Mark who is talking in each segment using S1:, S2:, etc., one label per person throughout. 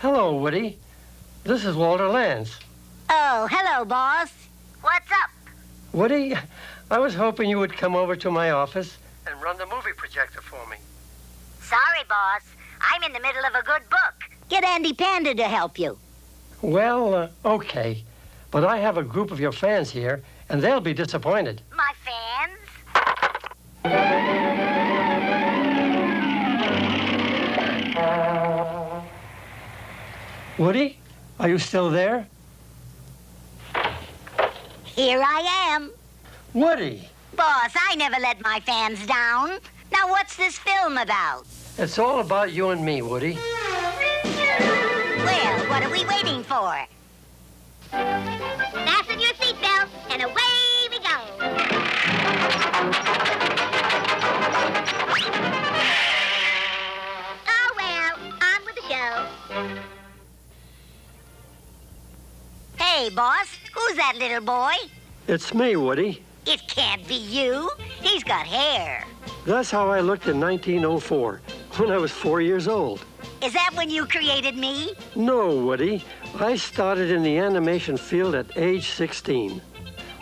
S1: Hello, Woody. This is Walter Lantz.
S2: Oh, hello, boss. What's up?
S1: Woody, I was hoping you would come over to my office and run the movie projector for me.
S2: Sorry, boss. I'm in the middle of a good book. Get Andy Panda to help you.
S1: Well, okay. But I have a group of your fans here, and they'll be disappointed.
S2: My fans?
S1: Woody, are you still there?
S2: Here I am.
S1: Woody!
S2: Boss, I never let my fans down. Now, what's this film about?
S1: It's all about you and me, Woody.
S2: Well, what are we waiting for? Fasten your seatbelts, and away we go. Oh, well, on with the show. Hey, boss, who's that little boy?
S1: It's me, Woody.
S2: It can't be you. He's got hair.
S1: That's how I looked in 1904, when I was 4 years old.
S2: Is that when you created me?
S1: No, Woody. I started in the animation field at age 16.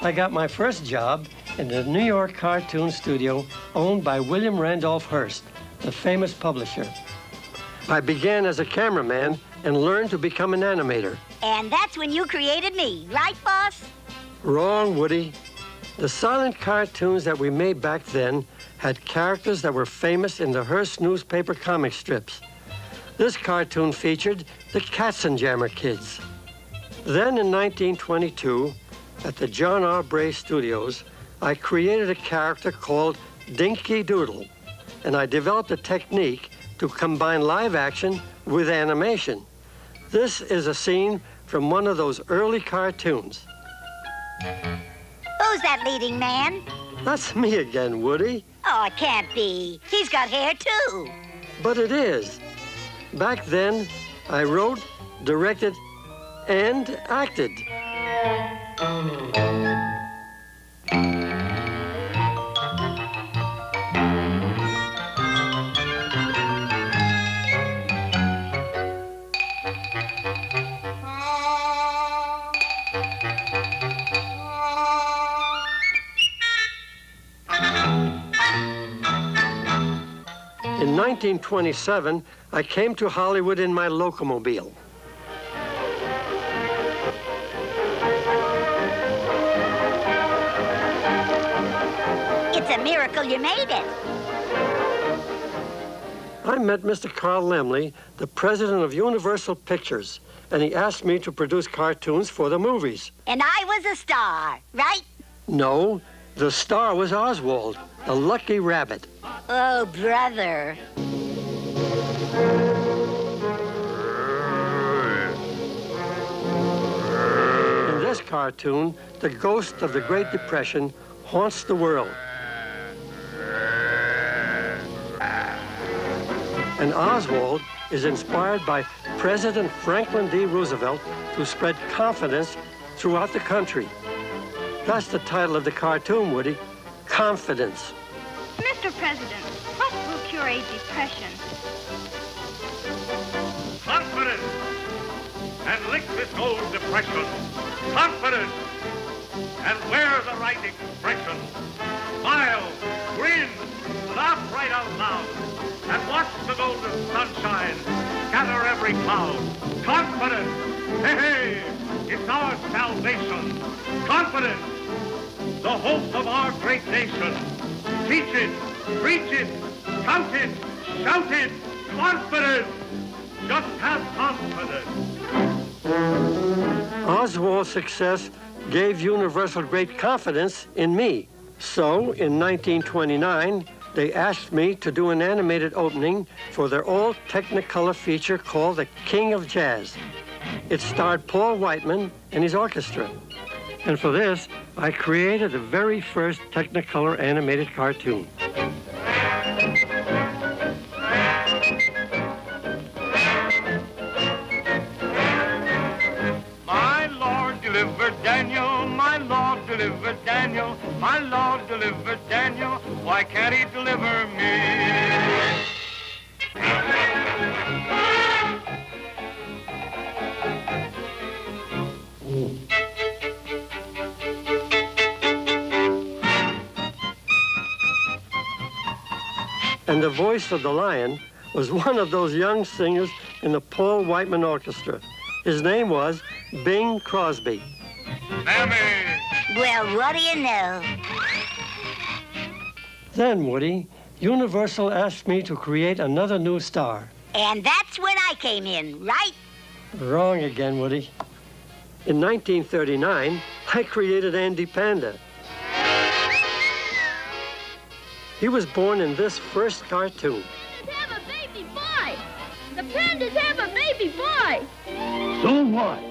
S1: I got my first job in the New York cartoon studio owned by William Randolph Hearst, the famous publisher. I began as a cameraman and learned to become an animator.
S2: And that's when you created me, right, boss?
S1: Wrong, Woody. The silent cartoons that we made back then had characters that were famous in the Hearst newspaper comic strips. This cartoon featured the Katzenjammer Kids. Then in 1922, at the John R. Bray Studios, I created a character called Dinky Doodle, and I developed a technique to combine live action with animation. This is a scene from one of those early cartoons.
S2: Who's that leading man?
S1: That's me again, Woody.
S2: Oh, it can't be. He's got hair, too.
S1: But it is. Back then, I wrote, directed, and acted. In 1927, I came to Hollywood in my locomobile.
S2: It's a miracle you made it.
S1: I met Mr. Carl Laemmle, the president of Universal Pictures, and he asked me to produce cartoons for the movies.
S2: And I was a star, right?
S1: No, the star was Oswald, the lucky rabbit.
S2: Oh, brother.
S1: In this cartoon, the ghost of the Great Depression haunts the world. And Oswald is inspired by President Franklin D. Roosevelt to spread confidence throughout the country. That's the title of the cartoon, Woody. Confidence.
S3: Mr. President, what will cure a depression?
S4: Confidence! And lick this old depression. Confidence! And wear the right expression. Smile, grin, laugh right out loud, and watch the golden sunshine, scatter every cloud. Confidence, hey, hey, it's our salvation. Confidence, the hope of our great nation. Teach it, preach it, count it, shout it, confidence. Just have confidence.
S1: Oswald's success gave Universal great confidence in me. So, in 1929, they asked me to do an animated opening for their all-Technicolor feature called The King of Jazz. It starred Paul Whiteman and his orchestra. And for this, I created the very first Technicolor animated cartoon.
S4: My Lord delivered Daniel, my Lord delivered Daniel, my Lord delivered Daniel, why can't he deliver me?
S1: And the voice of the lion was one of those young singers in the Paul Whiteman Orchestra. His name was Bing Crosby.
S4: Mammy!
S2: Well, what do you know?
S1: Then, Woody, Universal asked me to create another new star.
S2: And that's when I came in, right?
S1: Wrong again, Woody. In 1939, I created Andy Panda. He was born in this first cartoon.
S3: Have a baby boy! The pandas have a baby boy!
S5: So what?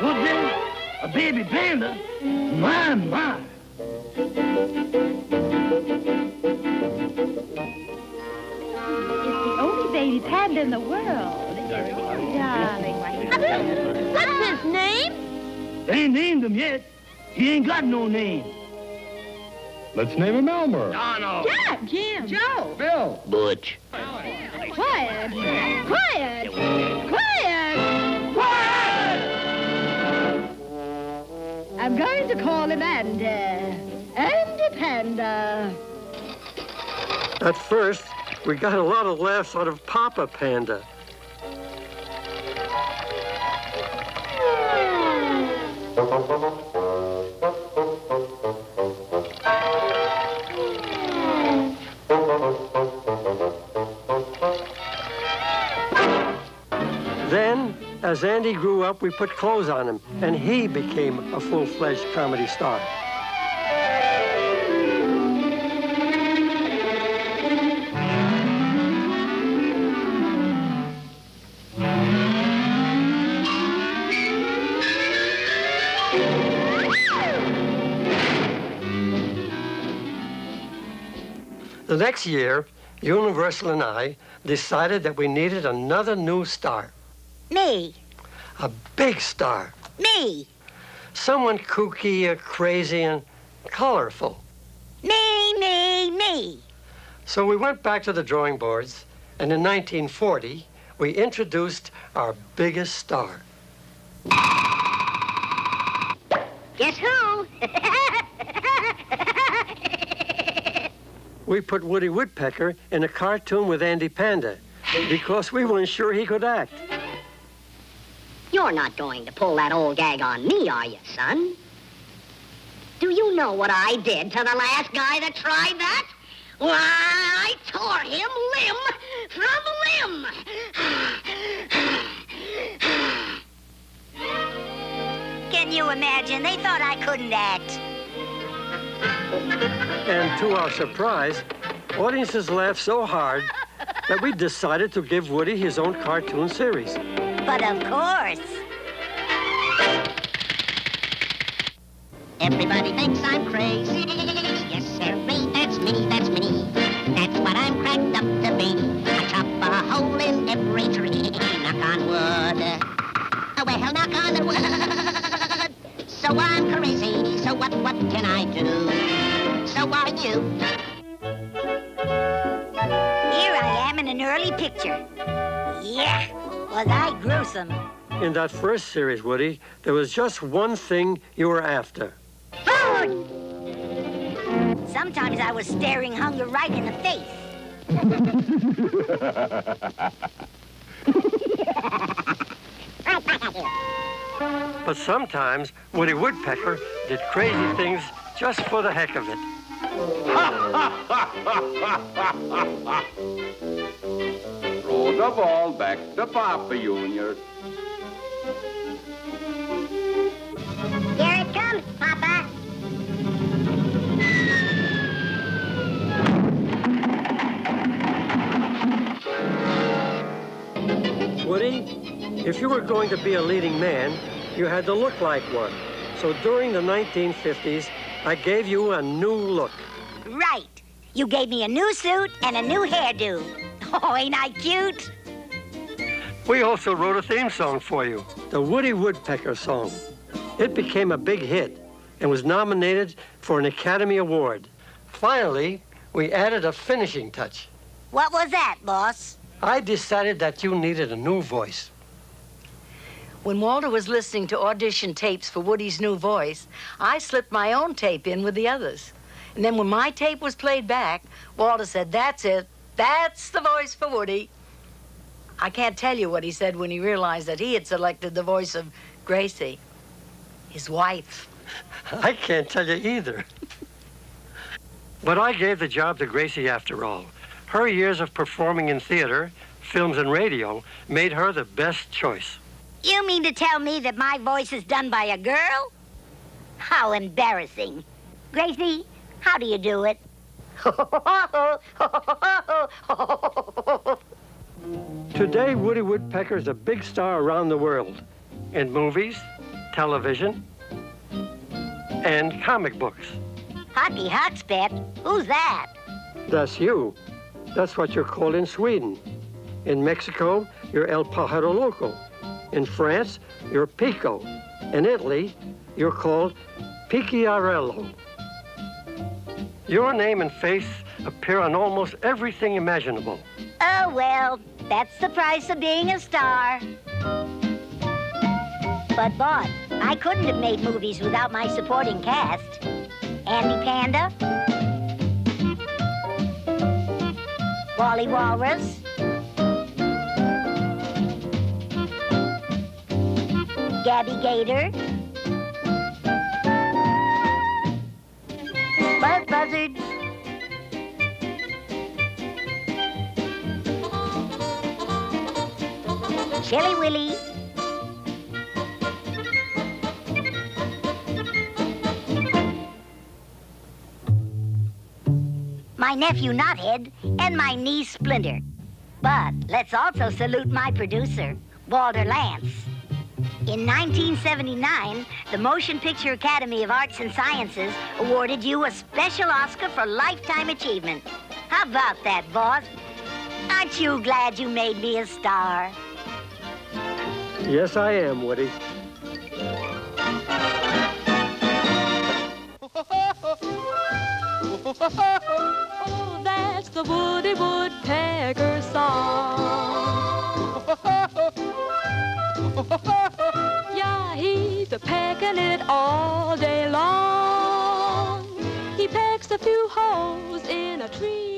S5: What's that? A baby panda? My, my.
S3: It's the only baby panda in the world. Darling. What's his name?
S5: They ain't named him yet. He ain't got no name.
S6: Let's name him Elmer.
S5: No.
S3: Jack, Jim, Joe.
S6: Bill.
S5: Butch.
S3: Quiet. Quiet. Quiet. I'm going to call him Andy. Andy Panda.
S1: At first, we got a lot of laughs out of Papa Panda. Then, as Andy grew up, we put clothes on him, and he became a full-fledged comedy star. The next year, Universal and I decided that we needed another new star.
S2: Me.
S1: A big star.
S2: Me.
S1: Someone kooky, crazy, and colorful.
S2: Me.
S1: So we went back to the drawing boards, and in 1940, we introduced our biggest star.
S2: Guess who?
S1: We put Woody Woodpecker in a cartoon with Andy Panda because we weren't sure he could act.
S2: You're not going to pull that old gag on me, are you, son? Do you know what I did to the last guy that tried that? Why, I tore him limb from limb. Can you imagine? They thought I couldn't act.
S1: And to our surprise, audiences laughed so hard that we decided to give Woody his own cartoon series.
S2: But of course.
S7: Everybody thinks I'm crazy. Yes, sirree, that's me, that's me. That's what I'm cracked up to be. I chop a hole in every tree. Knock on wood. Oh, well, knock on the wood. So I'm crazy, so what can I do? So are you.
S2: Here I am in an early picture. Yeah, was I gruesome.
S1: In that first series, Woody, there was just one thing you were after.
S2: Food! Sometimes I was staring hunger right in the face.
S1: But sometimes Woody Woodpecker did crazy things just for the heck of it.
S8: Throw the ball back to Papa, Junior.
S2: Here it comes, Papa.
S1: Woody, if you were going to be a leading man, you had to look like one. So during the 1950s, I gave you a new look.
S2: Right. You gave me a new suit and a new hairdo. Oh, ain't I cute?
S1: We also wrote a theme song for you, the Woody Woodpecker song. It became a big hit and was nominated for an Academy Award. Finally, we added a finishing touch.
S2: What was that, boss?
S1: I decided that you needed a new voice.
S9: When Walter was listening to audition tapes for Woody's new voice, I slipped my own tape in with the others. And then when my tape was played back, Walter said, "That's it. That's the voice for Woody." I can't tell you what he said when he realized that he had selected the voice of Gracie, his wife.
S1: I can't tell you either. But I gave the job to Gracie after all. Her years of performing in theater, films, and radio made her the best choice.
S2: You mean to tell me that my voice is done by a girl? How embarrassing. Gracie, how do you do it?
S1: Today, Woody Woodpecker is a big star around the world, in movies, television, and comic books.
S2: Hockey Hotspot? Who's that?
S1: That's you. That's what you're called in Sweden. In Mexico, you're El Pájaro Loco. In France, you're Pico. In Italy, you're called Picciarello. Your name and face appear on almost everything imaginable.
S2: Oh, well, that's the price of being a star. But, boss, I couldn't have made movies without my supporting cast. Andy Panda, Wally Walrus, Gabby Gator, Buzz Buzzard, Chilly Willy, my nephew Knothead, and my niece Splinter. But let's also salute my producer, Walter Lantz. In 1979, the Motion Picture Academy of Arts and Sciences awarded you a special Oscar for Lifetime Achievement. How about that, boss? Aren't you glad you made me a star?
S1: Yes, I am, Woody.
S10: Oh, that's the Woody Woodpecker song. Yeah, he's a-pecking it all day long. He pecks a few holes in a tree.